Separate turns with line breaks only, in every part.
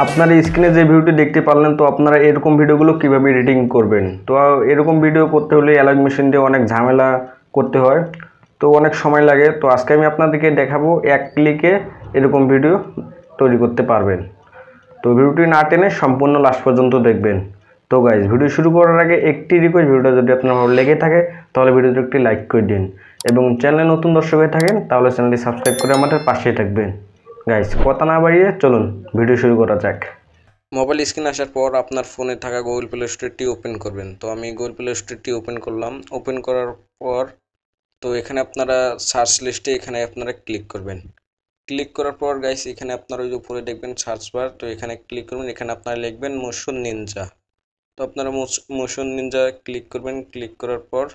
আপনার স্ক্রিনে যে ভিডিওটি দেখতে পারলেন, তো আপনারা এরকম ভিডিওগুলো কিভাবে এডিটিং করবেন। তো এরকম ভিডিও করতে হলে অ্যালগ মেশিন দিয়ে অনেক ঝামেলা করতে হয়, তো অনেক সময় লাগে। তো আজকে আমি আপনাদেরকে দেখাবো এক ক্লিকে এরকম ভিডিও তৈরি করতে পারবেন। তো ভিডিওটি না টেনে সম্পূর্ণ লাস্ট পর্যন্ত দেখবেন। তো গাইজ, ভিডিও শুরু করার আগে একটি রিকোয়েস্ট, ভিডিওটা যদি আপনার ভালো লেগে থাকে তাহলে ভিডিওতে একটি লাইক করে দিন, এবং চ্যানেলে নতুন দর্শক হয়ে থাকেন তাহলে চ্যানেলটি সাবস্ক্রাইব করে আমাদের পাশেই থাকবেন। গাইজ, কথা না বাড়িয়ে চলুন ভিডিও শুরু করা যাক। মোবাইল স্ক্রিন আসার পর আপনার ফোনে থাকা গুগল প্লে স্টোরটি ওপেন করবেন। তো আমি গুগল প্লে স্টোরটি ওপেন করলাম। ওপেন করার পর তো এখানে আপনারা সার্চ লিস্টে এখানে আপনারা ক্লিক করবেন। ক্লিক করার পর গাইস, এখানে আপনারা ওই উপরে দেখবেন সার্চ বার, তো এখানে ক্লিক করবেন। এখানে আপনারা লিখবেন মোশন নিনজা। তো আপনারা মোশন নিনজা ক্লিক করবেন। ক্লিক করার পর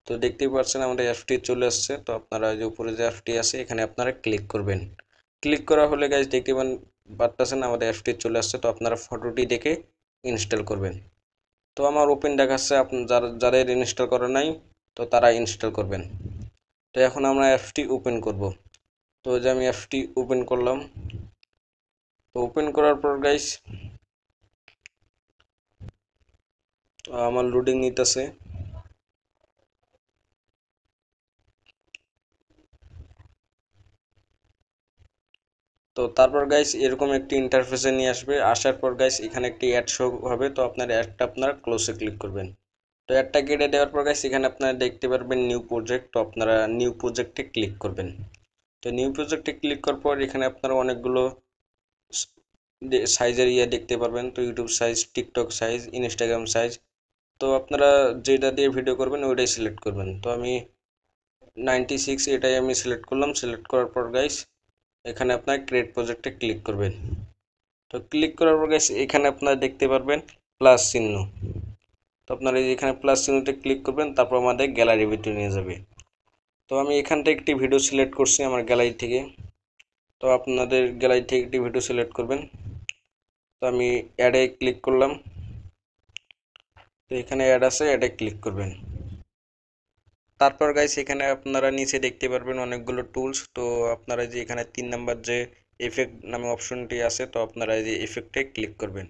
তো দেখতেই পাচ্ছেন আমাদের অ্যাপটি চলে আসছে। তো আপনারা যে উপরে যে অ্যাপটি আছে এখানে আপনারা ক্লিক করবেন। ক্লিক করা হলে গাইস দেখতে পাচ্ছেন আমাদের অ্যাপটি চলে আসছে। তো আপনারা ফটোটি দেখে ইনস্টল করবেন। তো আমার ওপেন দেখাচ্ছে, যাদের ইনস্টল করা নাই তো তারা ইনস্টল করবেন। তো এখন আমরা অ্যাপটি ওপেন করব। তো যে আমি অ্যাপটি ওপেন করলাম। তো ওপেন করার পর গাইস আমার লোডিং নিতেছে। তো তারপর গাইস এরকম একটি ইন্টারফেসে নিয়ে আসবে। আসার পর গাইস এখানে একটি অ্যাড শো হবে। তো আপনার অ্যাডটা আপনারা ক্লোজে ক্লিক করবেন। তো অ্যাডটা কেটে দেওয়ার পর গাইস এখানে আপনারা দেখতে পারবেন নিউ প্রজেক্ট। তো আপনারা নিউ প্রজেক্টে ক্লিক করবেন। তো নিউ প্রজেক্টে ক্লিক করার পর এখানে আপনারা অনেকগুলো সাইজের দেখতে পারবেন। তো YouTube size, TikTok size, Instagram size. তো আপনারা যেটা দিয়ে ভিডিও করবেন ওইটাই সিলেক্ট করবেন। তো আমি 96 এটাই আমি সিলেক্ট করলাম। সিলেক্ট করার পর গাইস এখানে আপনার ক্রিয়েট প্রজেক্টে ক্লিক করবেন। তো ক্লিক করার পর গাইস এখানে আপনারা দেখতে পারবেন প্লাস চিহ্ন। তো আপনারা এখানে প্লাস চিহ্নতে ক্লিক করবেন, তারপর আমাদের গ্যালারি ভিডিও নিয়ে যাবে। তো আমি এখান থেকে একটি ভিডিও সিলেক্ট করছি আমার গ্যালারি থেকে। তো আপনাদের গ্যালারি থেকে একটি ভিডিও সিলেক্ট করবেন। তো আমি অ্যাডে ক্লিক করলাম। তো এখানে অ্যাড আছে, অ্যাডে ক্লিক করবেন। তারপর গাইস এখানে আপনারা নিচে দেখতে পারবেন অনেকগুলো টুলস। তো আপনারা যে এখানে 3 নাম্বার যে ইফেক্ট নামে অপশনটি আছে, তো আপনারা এই যে ইফেক্টে ক্লিক করবেন।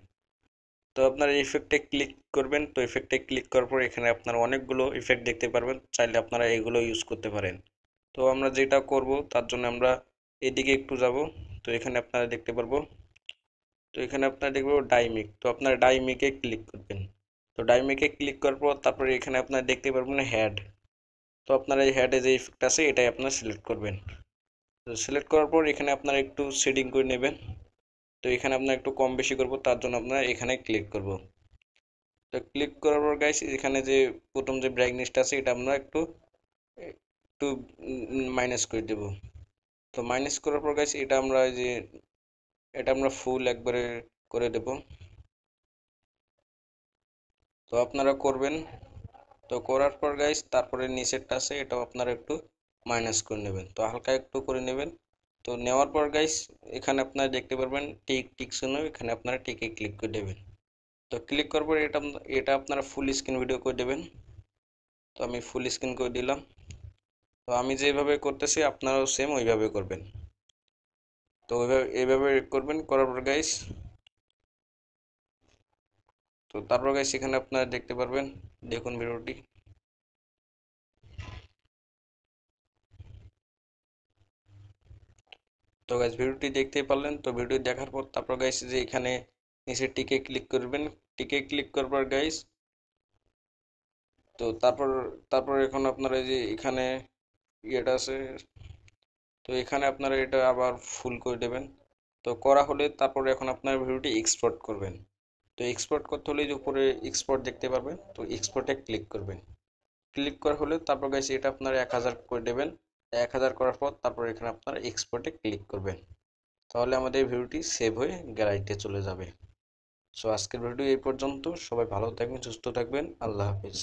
তো আপনারা ইফেক্টে ক্লিক করবেন। তো ইফেক্টে ক্লিক করার পর এখানে আপনারা অনেকগুলো ইফেক্ট দেখতে পারবেন, চাইলে আপনারা এগুলো ইউজ করতে পারেন। তো আমরা যেটা করব তার জন্য আমরা এদিকে একটু যাব। তো এখানে আপনারা দেখতে পারবো, তো এখানে আপনারা দেখবো ডাইমিক। তো আপনারা ডাইমিকে ক্লিক করবেন। তো ডাইমিকে ক্লিক করার পর তারপরে এখানে আপনারা দেখতে পারবেন হেড। তো আপনারা এই হেডে যে ইফেক্ট আছে এটাই আপনারা সিলেক্ট করবেন। তো সিলেক্ট করার পর এখানে আপনারা একটু সেটিং করে নেবেন। তো এখানে আপনারা একটু কম বেশি করব, তার জন্য আপনারা এখানে ক্লিক করব। তো ক্লিক করার পর গাইস এখানে যে প্রথম যে ব্রাইটনেসটা আছে এটা আমরা একটু একটু মাইনাস করে দেব। তো মাইনাস করার পর গাইস এটা আমরা ফুল একবারে করে দেব। তো আপনারা করবেন। তো করার পর গাইস তারপরে নিচেরটা আছে এটাও আপনারা একটু মাইনাস করে নেবেন। তো হালকা একটু করে নেবেন। তো নেওয়ার পর গাইস এখানে আপনারা দেখতে পারবেন টিক চিহ্ন, এখানে আপনারা টিকে ক্লিক করে দেবেন। তো ক্লিক করার পর এটা আপনারা ফুল স্ক্রিন ভিডিও করে দেবেন। তো আমি ফুল স্ক্রিন করে দিলাম। তো আমি যেভাবে করতেছি আপনারাও সেম ওইভাবে করবেন। তো এইভাবে করবেন। করার পর গাইস তো তারপর গাইস এখানে আপনারা দেখতে পারবেন, দেখুন ভিডিওটি। তো গাইস ভিডিওটি দেখতেই পারলেন। তো ভিডিও দেখার পর তারপর গাইস যে এখানে নিচে টিকে ক্লিক করবেন। টিকে ক্লিক করার পর গাইস তো তারপর এখন আপনারা যে এখানে ইয়েটা আছে, তো এখানে আপনারা এটা আবার ফুল করে দেবেন। তো করা হলে তারপরে এখন আপনার ভিডিওটি এক্সপোর্ট করবেন। তো এক্সপোর্ট করতে হলে যে উপরে এক্সপোর্ট দেখতে পারবেন, তো এক্সপোর্টে ক্লিক করবেন। ক্লিক করা হলে তারপর গাইস এটা আপনারা 1000 করে দেবেন। 1000 করার পর তারপর এখানে আপনারা এক্সপোর্টে ক্লিক করবেন। তাহলে আমাদের ভিডিওটি সেভ হয়ে গ্যালারিতে চলে যাবে। সো আজকের ভিডিও এই পর্যন্ত। সবাই ভালো থাকবেন, সুস্থ থাকবেন। আল্লাহ হাফিজ।